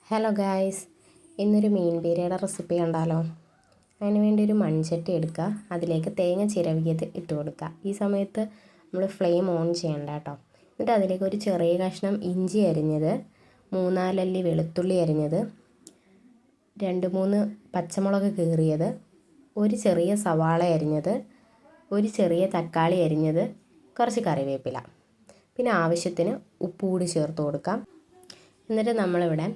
Hello guys, ഇന്നൊരു മീൻ പീരയുടെ recipe കണ്ടാലോ. അതിന് വേണ്ടി ഒരു മൺചട്ടി എടുക്കുക, അതിലേക്ക് തേങ്ങ ചിരവിയത് ഇട്ട് കൊടുക്കുക. ഈ സമയത്ത് നമ്മൾ ഫ്ലെയിം ഓൺ ചെയ്യണ്ട കേട്ടോ. എന്നിട്ട് അതിലേക്ക് ഒരു ചെറിയ കഷ്ണം ഇഞ്ചി അരിഞ്ഞത്, 3-4 അല്ലി വെളുത്തുള്ളി അരിഞ്ഞത്, 2-3 പച്ചമുളക് കീറിയത്, ഒരു ചെറിയ സവാള അരിഞ്ഞത്, ഒരു ചെറിയ തക്കാളി അരിഞ്ഞത്, കുറച്ച് കറിവേപ്പില, പിന്നെ ആവശ്യത്തിന് ഉപ്പ് കൂടി ചേർത്ത് കൊടുക്കാം. എന്നിട്ട് നമ്മളിവിടെ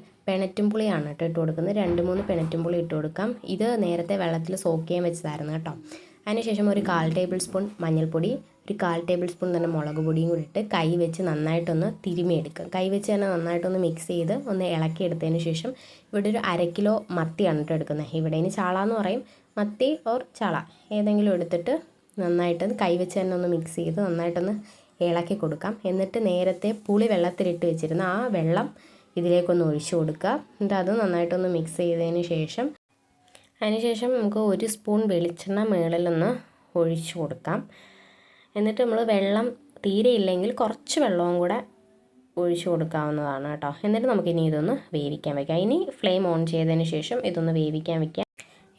പുളിയാണ് കേട്ടോ ഇട്ട് കൊടുക്കുന്നത്. 2-3 പുളി ഇട്ട് കൊടുക്കാം. ഇത് നേരത്തെ വെള്ളത്തിൽ സോക്ക് ചെയ്യാൻ വെച്ചതായിരുന്നു കേട്ടോ. അതിനുശേഷം ഒരു 1/4 ടേബിൾ സ്പൂൺ മഞ്ഞൾപ്പൊടി, ഒരു 1/4 ടേബിൾ സ്പൂൺ തന്നെ മുളക് പൊടിയും കൂടി ഇട്ട് കൈ വെച്ച് നന്നായിട്ടൊന്ന് തിരുമിയെടുക്കുക. കൈ വെച്ച് തന്നെ നന്നായിട്ടൊന്ന് മിക്സ് ചെയ്ത് ഒന്ന് ഇളക്കി എടുത്തതിന് ശേഷം ഇവിടെ ഒരു 1/2 കിലോ മത്തിയാണ് കേട്ടോ എടുക്കുന്നത്. ഇവിടെ ഇനി ചാള എന്ന് പറയും, മത്തി ഓർ ചാള ഏതെങ്കിലും എടുത്തിട്ട് നന്നായിട്ട് കൈ വെച്ച് തന്നെ ഒന്ന് മിക്സ് ചെയ്ത് നന്നായിട്ടൊന്ന് ഇളക്കി കൊടുക്കാം. എന്നിട്ട് നേരത്തെ പുളി വെള്ളത്തിലിട്ട് വെച്ചിരുന്ന ആ വെള്ളം ഇതിലേക്കൊന്ന് ഒഴിച്ചു കൊടുക്കുക. എന്നിട്ട് അത് നന്നായിട്ടൊന്ന് മിക്സ് ചെയ്തതിന് ശേഷം നമുക്ക് 1 സ്പൂൺ വെളിച്ചെണ്ണ മുകളിലൊന്ന് ഒഴിച്ചു കൊടുക്കാം. എന്നിട്ട് നമ്മൾ വെള്ളം തീരെ ഇല്ലെങ്കിൽ കുറച്ച് വെള്ളവും കൂടെ ഒഴിച്ചു കൊടുക്കാവുന്നതാണ് കേട്ടോ. എന്നിട്ട് നമുക്കിനി ഇതൊന്ന് വേവിക്കാൻ വയ്ക്കാം. ഇനി ഫ്ലെയിം ഓൺ ചെയ്തതിന് ശേഷം ഇതൊന്ന് വേവിക്കാൻ വയ്ക്കാം.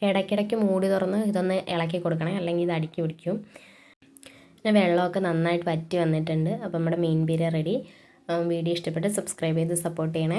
ഇടയ്ക്കിടയ്ക്ക് മൂടി തുറന്ന് ഇതൊന്ന് ഇളക്കി കൊടുക്കണേ, അല്ലെങ്കിൽ ഇത് അടുക്കി പിടിക്കും. പിന്നെ വെള്ളമൊക്കെ നന്നായിട്ട് വറ്റി വന്നിട്ടുണ്ട്. അപ്പോൾ നമ്മുടെ മീൻ പീര റെഡി. വീഡിയോ ഇഷ്ടപ്പെട്ട് സബ്സ്ക്രൈബ് ചെയ്ത് സപ്പോർട്ട് ചെയ്യണേ.